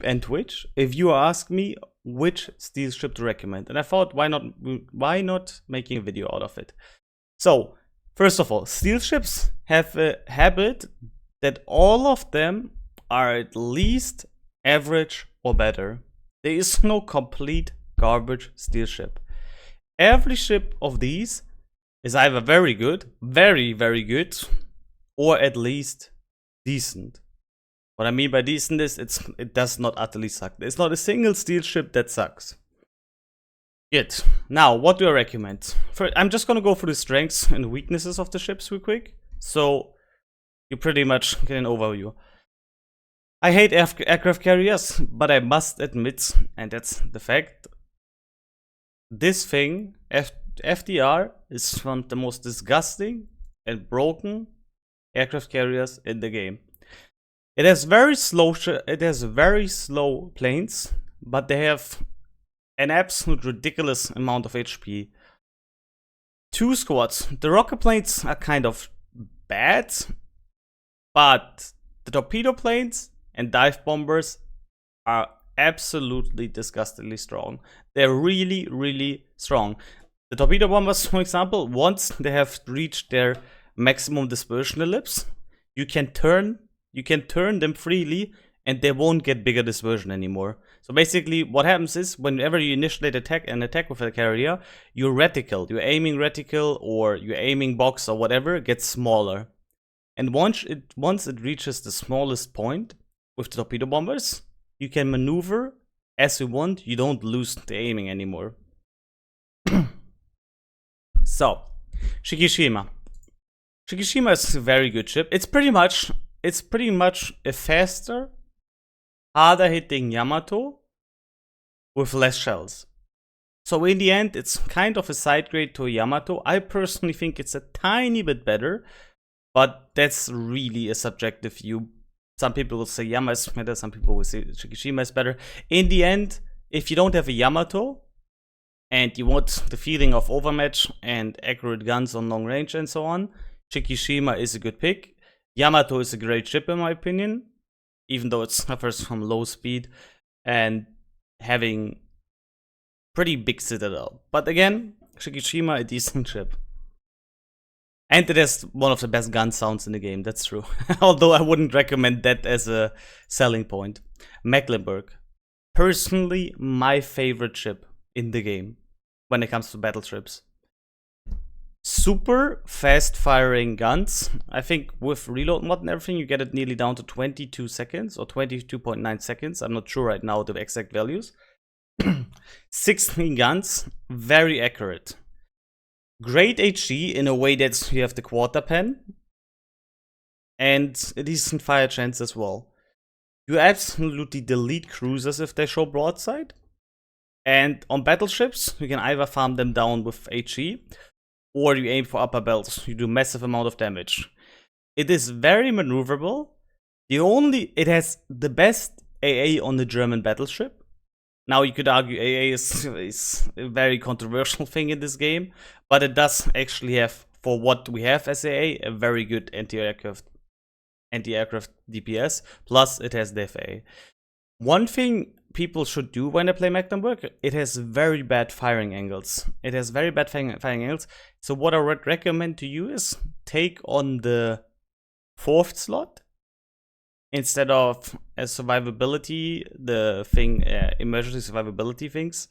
and Twitch if you ask me which steel ship to recommend. And I thought, why not making a video out of it? So, first of all, steel ships have a habit that all of them are at least average or better. There is no complete garbage steel ship. Every ship of these is either very good, very, very good, or at least decent. What I mean by decent is it does not utterly suck. There's not a single steel ship that sucks. Good. Now, what do I recommend? I'm just gonna go through the strengths and weaknesses of the ships real quick, so you pretty much get an overview. I hate aircraft carriers, but I must admit, and that's the fact, this thing, FDR, is one of the most disgusting and broken aircraft carriers in the game. It has very slow planes, but they have an absolute ridiculous amount of HP. 2 squads. The rocket planes are kind of bad, but the torpedo planes and dive bombers are absolutely disgustingly strong. They're really, really strong. The torpedo bombers, for example, once they have reached their maximum dispersion ellipse, you can turn them freely and they won't get bigger dispersion anymore. So basically what happens is whenever you initiate an attack with a carrier, your aiming reticle or your aiming box or whatever gets smaller. And once it reaches the smallest point with the torpedo bombers, you can maneuver as you want. You don't lose the aiming anymore. So, Shikishima. Shikishima is a very good ship. It's pretty much a faster, harder hitting Yamato with less shells. So in the end, it's kind of a side grade to a Yamato. I personally think it's a tiny bit better, but that's really a subjective view. Some people will say Yamato is better, some people will say Shikishima is better. In the end, if you don't have a Yamato and you want the feeling of overmatch and accurate guns on long range and so on, Shikishima is a good pick. Yamato is a great ship in my opinion, even though it suffers from low speed and having pretty big citadel. But again, Shikishima, a decent ship. And it has one of the best gun sounds in the game, that's true. Although I wouldn't recommend that as a selling point. Mecklenburg. Personally, my favorite ship in the game when it comes to battleships. Super fast firing guns. I think with reload mod and everything, you get it nearly down to 22 seconds or 22.9 seconds. I'm not sure right now the exact values. 16 guns, very accurate. Great HE in a way that you have the quarter pen and a decent fire chance as well. You absolutely delete cruisers if they show broadside. And on battleships, you can either farm them down with HE or you aim for upper belts. You do massive amount of damage. It is very maneuverable. It has the best AA on the German battleship. Now you could argue AA is a very controversial thing in this game, but it does actually have, for what we have as AA, a very good anti-aircraft DPS, plus it has the FA. One thing people should do when they play Mecklenburg, it has very bad firing angles. So what I would recommend to you is take on the 4th slot instead of a survivability, emergency survivability things.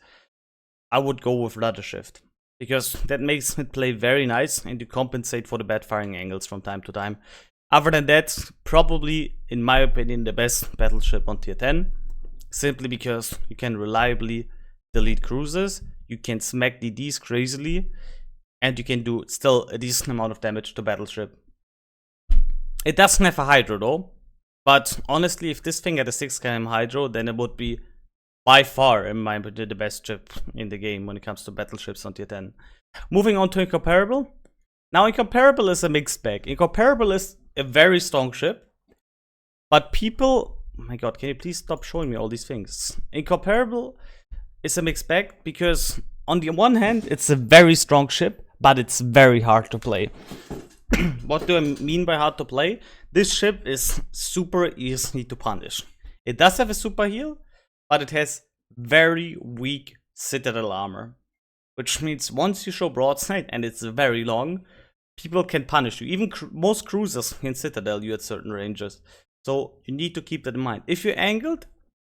I would go with rudder shift, because that makes it play very nice and you compensate for the bad firing angles from time to time. Other than that, probably, in my opinion, the best battleship on tier 10, simply because you can reliably delete cruisers, you can smack DDs crazily, and you can do still a decent amount of damage to battleship. It doesn't have a hydro though, but honestly, if this thing had a 6 km hydro, then it would be by far, in my opinion, the best ship in the game when it comes to battleships on tier 10. Moving on to Incomparable. Now, Incomparable is a mixed bag. Incomparable is a very strong ship, but people... Oh my god, can you please stop showing me all these things? Incomparable is a mixed bag because, on the one hand, it's a very strong ship, but it's very hard to play. What do I mean by hard to play? This ship is super easy to punish. It does have a super heal, but it has very weak citadel armor. Which means once you show broadside, and it's very long, people can punish you. Even most cruisers can citadel you at certain ranges. So you need to keep that in mind. If you're angled,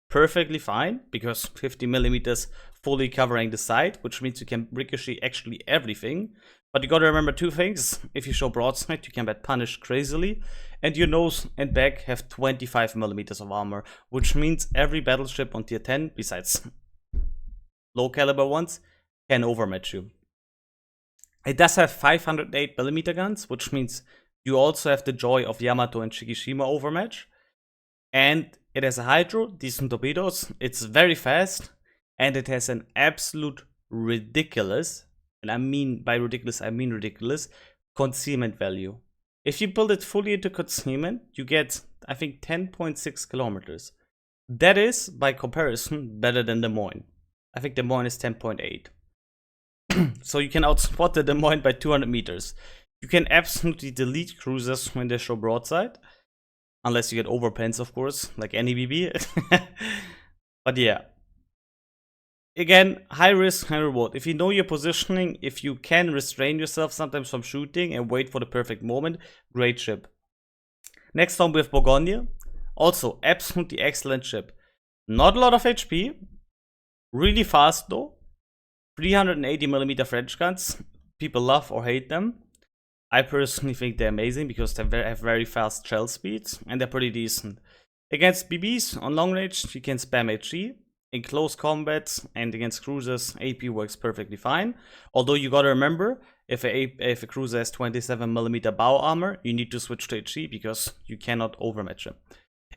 perfectly fine, because 50 millimeters fully covering the side, which means you can ricochet actually everything. But you gotta remember two things. If you show broadside, you can get punished crazily, and your nose and back have 25 millimeters of armor, which means every battleship on tier 10, besides low caliber ones, can overmatch you. It does have 508 millimeter guns, which means you also have the joy of Yamato and Shikishima overmatch. And it has a hydro, decent torpedoes, it's very fast, and it has an absolute ridiculous, and I mean by ridiculous, I mean ridiculous, concealment value. If you build it fully into concealment, you get, I think, 10.6 kilometers. That is, by comparison, better than Des Moines. I think Des Moines is 10.8. So you can outspot the Des Moines by 200 meters. You can absolutely delete cruisers when they show broadside. Unless you get overpens, of course, like any BB. But yeah. Again, high risk, high reward. If you know your positioning, if you can restrain yourself sometimes from shooting and wait for the perfect moment, great ship. Next on we have Burgundy. Also, absolutely excellent ship. Not a lot of HP. Really fast though. 380mm French guns. People love or hate them. I personally think they're amazing because they have very fast shell speeds and they're pretty decent. Against BBs on long range, you can spam HE. In close combat and against cruisers, AP works perfectly fine. Although you gotta remember, if a cruiser has 27mm bow armor, you need to switch to HE because you cannot overmatch it.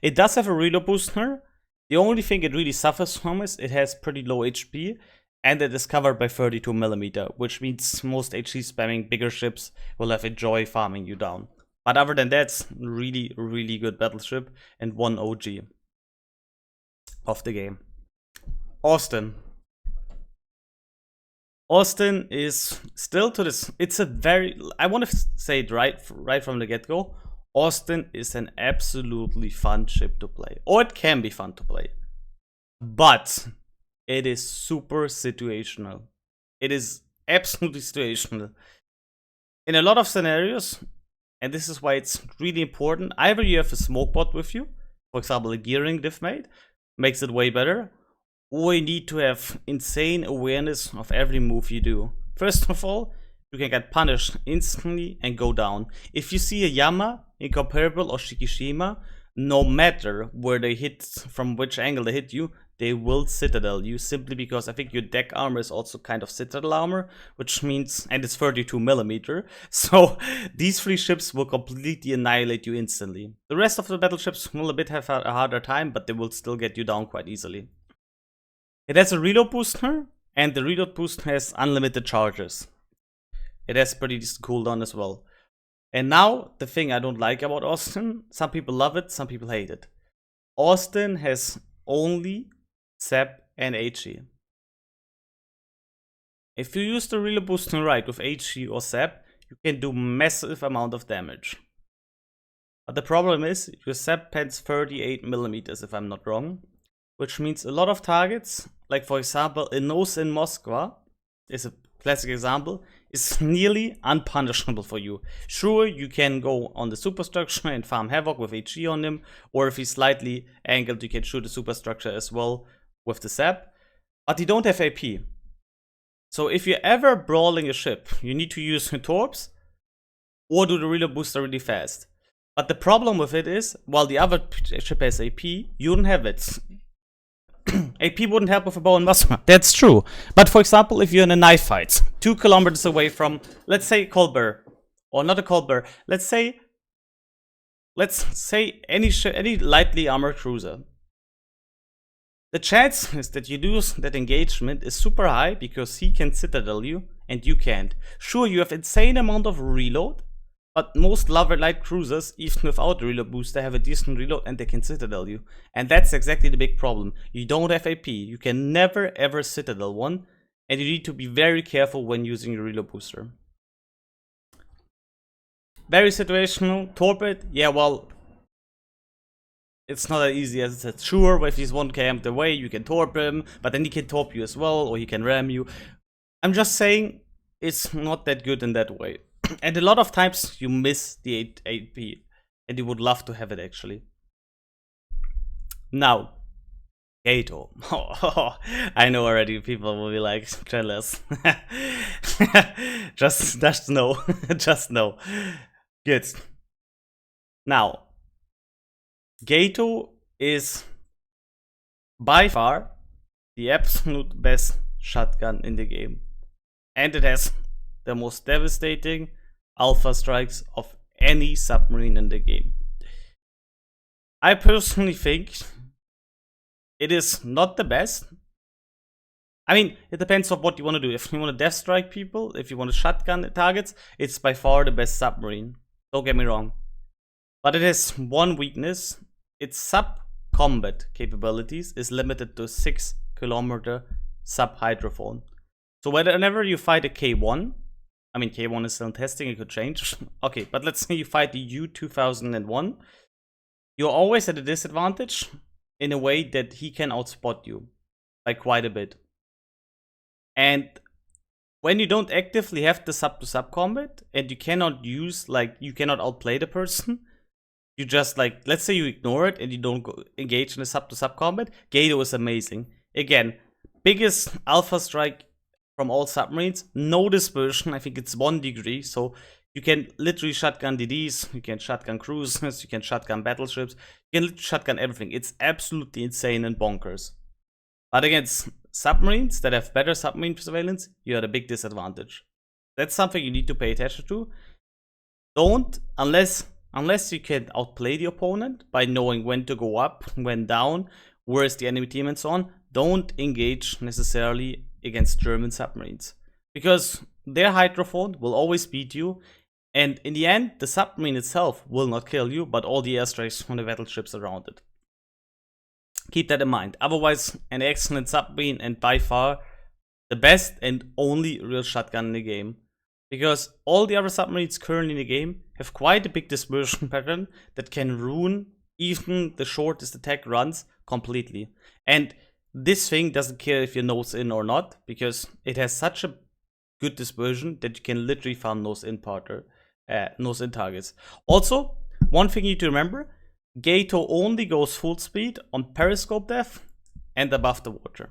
It does have a reload booster. The only thing it really suffers from is it has pretty low HP. And it is covered by 32mm, which means most HE spamming bigger ships will have a joy farming you down. But other than that, it's really, really good battleship and one OG of the game. Austin. Austin is still to this. It's a very, I want to say it right from the get-go. Austin is an absolutely fun ship to play, or it can be fun to play, but it is super situational. It is absolutely situational. In a lot of scenarios, and this is why it's really important, either you have a smoke bot with you, for example a gearing diffmate, makes it way better, or you need to have insane awareness of every move you do. First of all, you can get punished instantly and go down. If you see a Yama, Incomparable or Shikishima, no matter where they hit, from which angle they hit you, they will citadel you, simply because I think your deck armor is also kind of citadel armor, which means, and it's 32mm, so these three ships will completely annihilate you instantly. The rest of the battleships will a bit have a harder time, but they will still get you down quite easily. It has a reload booster, and the reload booster has unlimited charges. It has pretty decent cooldown as well. And now, the thing I don't like about Austin, some people love it, some people hate it. Austin has only SAP and HE. If you use the reload booster right with HE or SAP, you can do massive amount of damage. But the problem is, your SAP pens 38mm if I'm not wrong, which means a lot of targets, like for example a nose in Moscow, is a classic example, is nearly unpunishable for you. Sure, you can go on the superstructure and farm havoc with HE on him, or if he's slightly angled, you can shoot the superstructure as well with the SAP, but you don't have AP. So if you're ever brawling a ship, you need to use your torps or do the reload booster really fast. But the problem with it is, while the other ship has AP, you don't have it. AP wouldn't help with a bow and musket. That's true. But for example, if you're in a knife fight, 2 kilometers away from, let's say, Colbert, or not a Colbert, let's say any lightly armored cruiser. The chance is that you lose that engagement is super high because he can citadel you and you can't. Sure, you have insane amount of reload, but most light cruisers, even without the reload booster, have a decent reload and they can citadel you. And that's exactly the big problem. You don't have AP. You can never ever citadel one, and you need to be very careful when using your reload booster. Very situational. Torpid, yeah, well, it's not as easy as it's sure. If he's 1 km away, you can torp him, but then he can torp you as well, or he can ram you. I'm just saying, it's not that good in that way. And a lot of times you miss the 8 AP, and you would love to have it actually. Now, Gato. I know already people will be like jealous. just no. Just no. Good. Now, Gato is by far the absolute best shotgun in the game. And it has the most devastating alpha strikes of any submarine in the game. I personally think it is not the best. I mean, it depends on what you want to do. If you want to death strike people, if you want to shotgun targets, it's by far the best submarine. Don't get me wrong. But it has one weakness. Its sub-combat capabilities is limited to 6 km sub-hydrophone. So whenever you fight a K1, I mean K1 is still in testing, it could change. Okay, but let's say you fight the U-2001, you're always at a disadvantage in a way that he can outspot you by quite a bit. And when you don't actively have the sub-to-sub combat, and you cannot use, like, you cannot outplay the person, you just, like, let's say you ignore it and you don't engage in the sub-to-sub combat, Gato is amazing. Again, biggest alpha strike from all submarines, no dispersion, I think it's 1 degree, so you can literally shotgun DDs, you can shotgun cruisers, you can shotgun battleships, you can shotgun everything. It's absolutely insane and bonkers. But against submarines that have better submarine surveillance, you're at a big disadvantage. That's something you need to pay attention to. Don't, unless you can outplay the opponent by knowing when to go up, when down, where is the enemy team and so on, don't engage necessarily against German submarines. Because their hydrophone will always beat you, and in the end, the submarine itself will not kill you, but all the airstrikes from the battleships around it. Keep that in mind. Otherwise, an excellent submarine and by far the best and only real shotgun in the game. Because all the other submarines currently in the game have quite a big dispersion pattern that can ruin even the shortest attack runs completely. And this thing doesn't care if you're nose in or not, because it has such a good dispersion that you can literally farm nose in targets. Also, one thing you need to remember, Gato only goes full speed on periscope depth and above the water.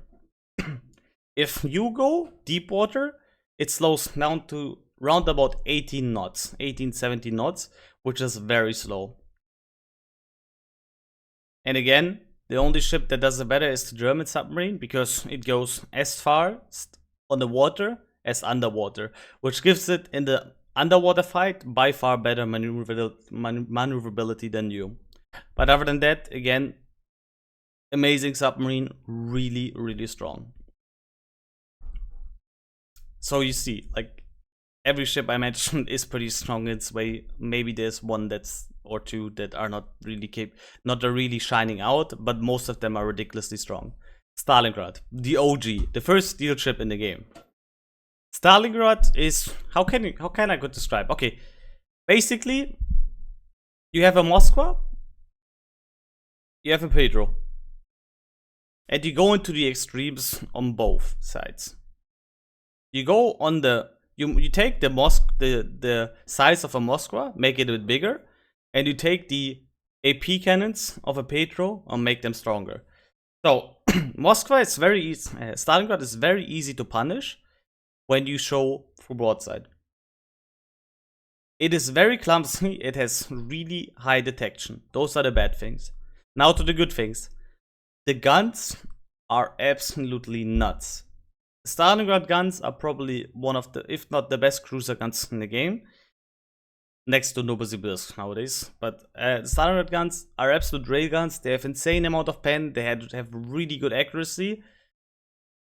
If you go deep water, it slows down to round about 18 knots, 18-17 knots, which is very slow. And again, the only ship that does it better is the German submarine, because it goes as fast on the water as underwater, which gives it in the underwater fight by far better maneuverability than you. But other than that, again, amazing submarine, really, really strong. So you see, like, every ship I mentioned is pretty strong in its way. Maybe there's one or two that are not really shining out, but most of them are ridiculously strong. Stalingrad, the OG, the first steel ship in the game. Stalingrad is, how can I go describe? Okay, basically, you have a Moskva, you have a Pedro, and you go into the extremes on both sides. You go on the you take the size of a Moskva, make it a bit bigger, and you take the AP cannons of a Pedro and make them stronger. So Moskva is very easy. Stalingrad is very easy to punish when you show through broadside. It is very clumsy. It has really high detection. Those are the bad things. Now to the good things. The guns are absolutely nuts. Stalingrad guns are probably one of the, if not the best cruiser guns in the game, next to Novosibirsk nowadays. But Stalingrad guns are absolute rail guns. They have insane amount of pen. They have really good accuracy,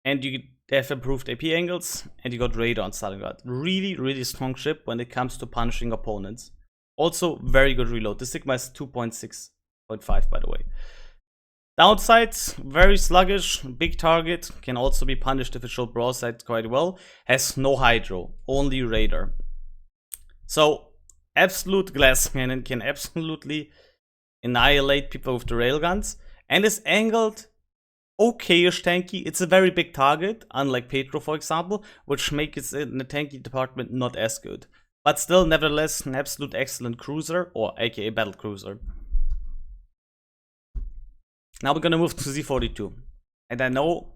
and they have improved AP angles. And you got radar on Stalingrad. Really, really strong ship when it comes to punishing opponents. Also, very good reload. The Sigma is 2.6.5, by the way. Downsides, very sluggish, big target, can also be punished if it showed broadside quite well, has no hydro, only radar. So, absolute glass cannon can absolutely annihilate people with the railguns, and is angled okay-ish tanky. It's a very big target, unlike Petro, for example, which makes it in the tanky department not as good. But still, nevertheless, an absolute excellent cruiser, or aka battle cruiser. Now we're gonna move to Z42. And I know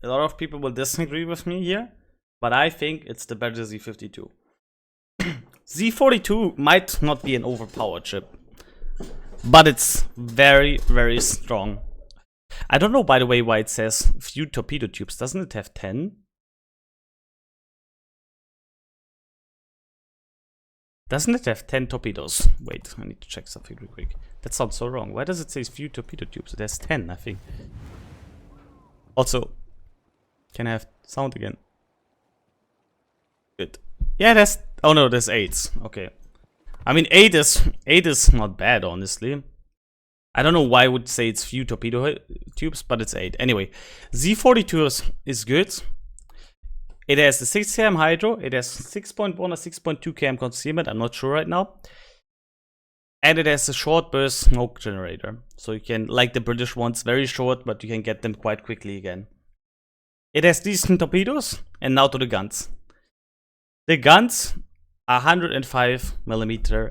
a lot of people will disagree with me here, but I think it's the better Z52. Z42 might not be an overpowered ship, but it's very, very strong. I don't know, by the way, why it says few torpedo tubes. Doesn't it have 10? Doesn't it have 10 torpedoes? Wait, I need to check something real quick. That sounds so wrong. Why does it say few torpedo tubes? It has 10, I think. Also, can I have sound again? Good. Yeah, that's... Oh no, there's 8. Okay. I mean, 8 is not bad, honestly. I don't know why I would say it's few torpedo tubes, but it's 8. Anyway, Z42 is good. It has the 6 km hydro. It has 6.1 or 6.2 km concealment. I'm not sure right now. And it has a short burst smoke generator. So you can, like the British ones, very short, but you can get them quite quickly again. It has decent torpedoes. And now to the guns. The guns are 105mm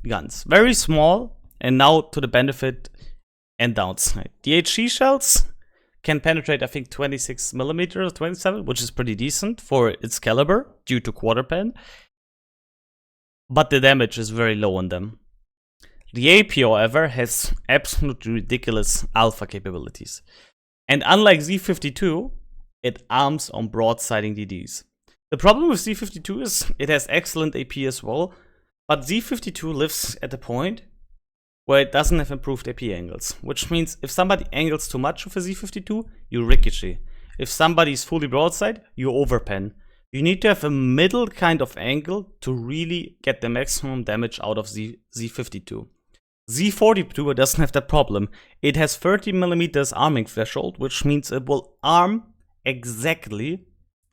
guns. Very small. And now to the benefit and downside. The HE shells can penetrate, I think, 26mm or 27, which is pretty decent for its caliber due to quarter pen. But the damage is very low on them. The AP, however, has absolutely ridiculous alpha capabilities. And unlike Z52, it arms on broadsiding DDs. The problem with Z52 is it has excellent AP as well, but Z52 lives at a point where it doesn't have improved AP angles, which means if somebody angles too much with a Z52, you ricochet. If somebody is fully broadside, you overpen. You need to have a middle kind of angle to really get the maximum damage out of Z52. Z42 doesn't have that problem. It has 30mm arming threshold, which means it will arm exactly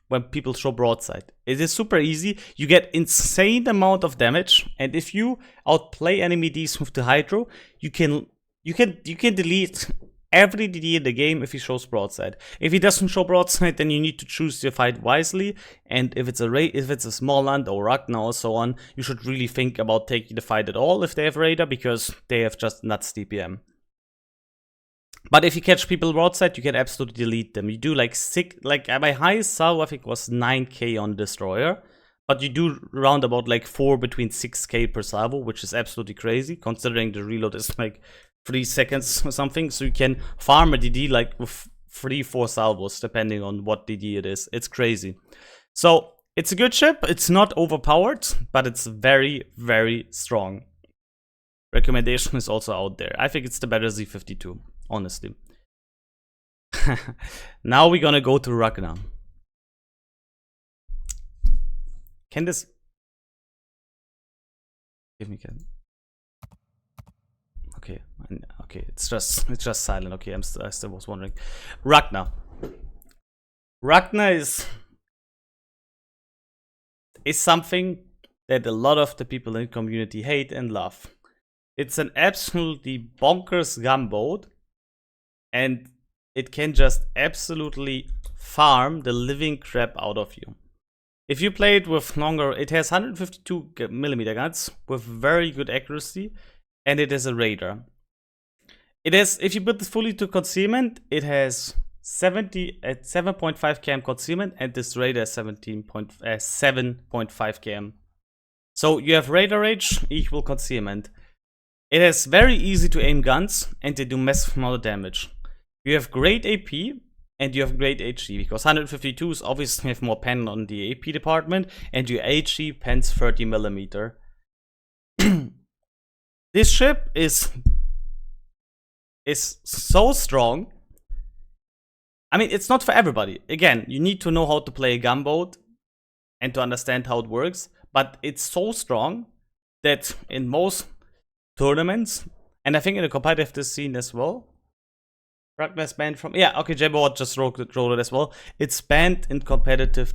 when people show broadside. It is super easy. You get insane amount of damage, and if you outplay enemy Ds with the hydro, you can delete every DD in the game if he shows broadside. If he doesn't show broadside, then you need to choose your fight wisely. And if it's a small land or Ragnar or so on, you should really think about taking the fight at all if they have radar, because they have just nuts DPM. But if you catch people broadside, you can absolutely delete them. You do like my highest salvo I think was 9k on destroyer, but you do round about like 4 between 6k per salvo, which is absolutely crazy considering the reload is like 3 seconds or something. So you can farm a DD like with 3-4 salvos depending on what DD it is. It's crazy. So it's a good ship. It's not overpowered, but it's very, very strong. Recommendation is also out there. I think it's the better Z52. Honestly. Now we're gonna go to Ragnar. Can this... Give me can. Okay, okay, it's just silent. Okay, I still was wondering. Ragnar. Ragnar is something that a lot of the people in the community hate and love. It's an absolutely bonkers gunboat. And it can just absolutely farm the living crap out of you. If you play it with longer, it has 152mm guns with very good accuracy, and it is a radar. It has, if you put this fully to concealment, it has 7.5 km concealment, and this radar is 7.5 km. So you have radar range equal concealment. It has very easy to aim guns, and they do massive amount of damage. You have great AP and you have great HE, because 152s obviously have more pen on the AP department, and your HE pens 30mm. This ship is so strong. I mean, it's not for everybody. Again, you need to know how to play a gunboat and to understand how it works, but it's so strong that in most tournaments, and I think in the competitive scene as well, Ragnar's banned from... Yeah, okay, Jabot just wrote it as well. It's banned in competitive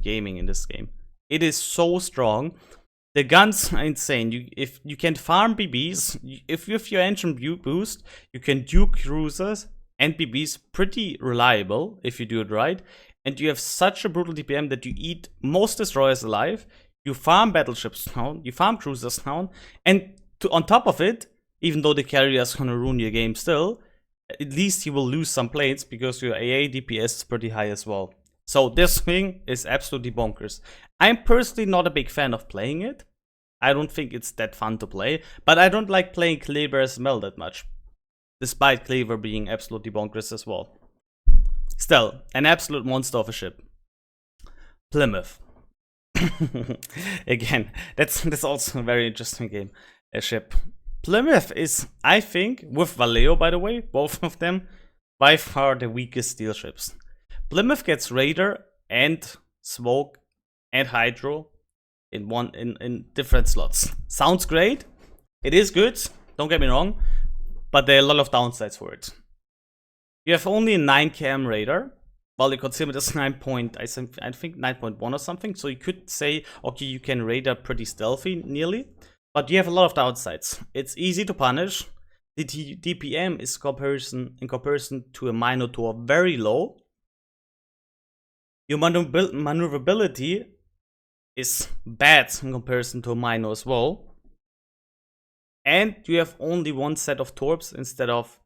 gaming in this game. It is so strong. The guns are insane. If you can farm BBs, if with your engine boost, you can duke cruisers and BBs pretty reliable if you do it right. And you have such a brutal DPM that you eat most destroyers alive. You farm battleships down, you farm cruisers down, and on top of it, even though the carrier is gonna ruin your game still, at least you will lose some planes because your AA DPS is pretty high as well. So this thing is absolutely bonkers. I'm personally not a big fan of playing it. I don't think it's that fun to play, but I don't like playing Kleber as well that much, despite Kleber being absolutely bonkers as well. Still, an absolute monster of a ship. Plymouth. Again, that's also a very interesting game. A ship. Plymouth is, I think, with Vallejo, by the way, both of them, by far the weakest steel ships. Plymouth gets Raider and Smoke and Hydro in different slots. Sounds great. It is good, don't get me wrong, but there are a lot of downsides for it. You have only a 9 km Raider, while you consider this 9 point, I think 9.1 or something. So you could say, okay, you can Raider pretty stealthy, nearly, but you have a lot of downsides. It's easy to punish. The DPM is in comparison to a Minotaur very low. Your maneuverability is bad in comparison to a Mino as well. And you have only one set of torps instead of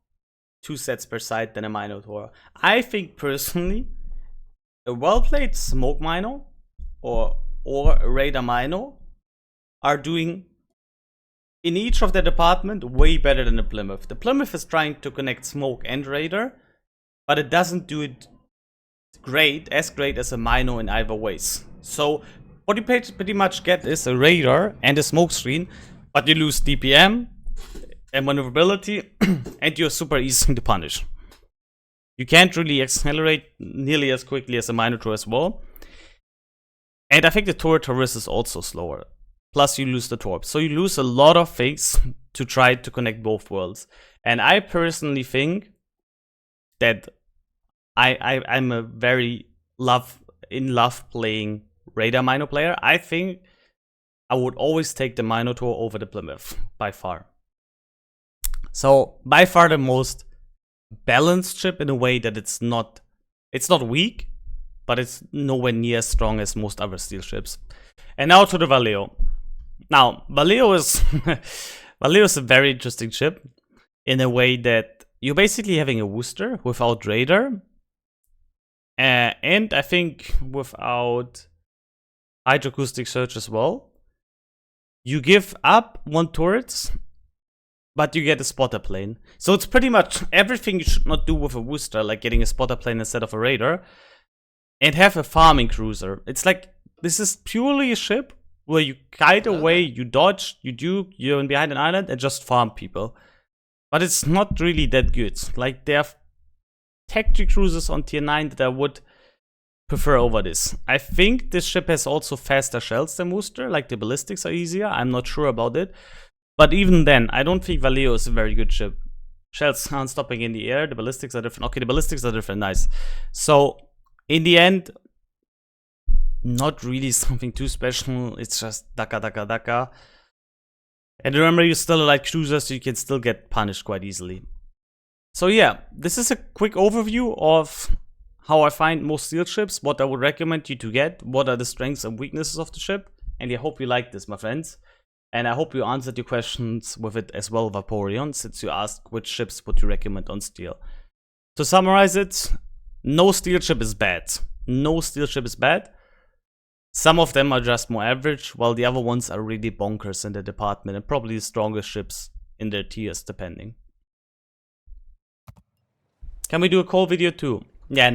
2 sets per side than a Minotaur. I think personally, a well-played Smoke Mino or a Raider Mino are doing, in each of their department, way better than the Plymouth. The Plymouth is trying to connect Smoke and Raider, but it doesn't do it as great as a Mino in either ways. So what you pretty much get is a Raider and a smoke screen, but you lose DPM and maneuverability, and you're super easy to punish. You can't really accelerate nearly as quickly as a Minotaur as well. And I think the turret Taurus is also slower. Plus you lose the torp. So you lose a lot of things to try to connect both worlds. And I personally think that I'm a very in love playing Raider Mino player. I think I would always take the Minotaur over the Plymouth, by far. So, by far the most balanced ship in a way that it's not weak, but it's nowhere near as strong as most other steel ships. And now to the Vallejo. Now, Vallejo is a very interesting ship in a way that you're basically having a Worcester without Raider, and I think without hydroacoustic search as well. You give up 1 turret, but you get a spotter plane. So it's pretty much everything you should not do with a Worcester, like getting a spotter plane instead of a Raider, and have a farming cruiser. It's like, this is purely a ship where you kite away, you dodge, you duke, you're behind an island, and just farm people. But it's not really that good. Like, there are tactical cruisers on tier 9 that I would prefer over this. I think this ship has also faster shells than Worcester, like the ballistics are easier. I'm not sure about it. But even then, I don't think Vallejo is a very good ship. Shells aren't stopping in the air, the ballistics are different. Okay, the ballistics are different, nice. So, in the end, not really something too special. It's just daka daka daka. And remember, you're still a light cruiser, so you can still get punished quite easily. So yeah, this is a quick overview of how I find most steel ships, what I would recommend you to get, what are the strengths and weaknesses of the ship. And I hope you liked this, my friends. And I hope you answered your questions with it as well, Vaporeon, since you asked which ships would you recommend on steel. To summarize it, no steel ship is bad. No steel ship is bad. Some of them are just more average, while the other ones are really bonkers in their department and probably the strongest ships in their tiers, depending. Can we do a call video too? Yeah.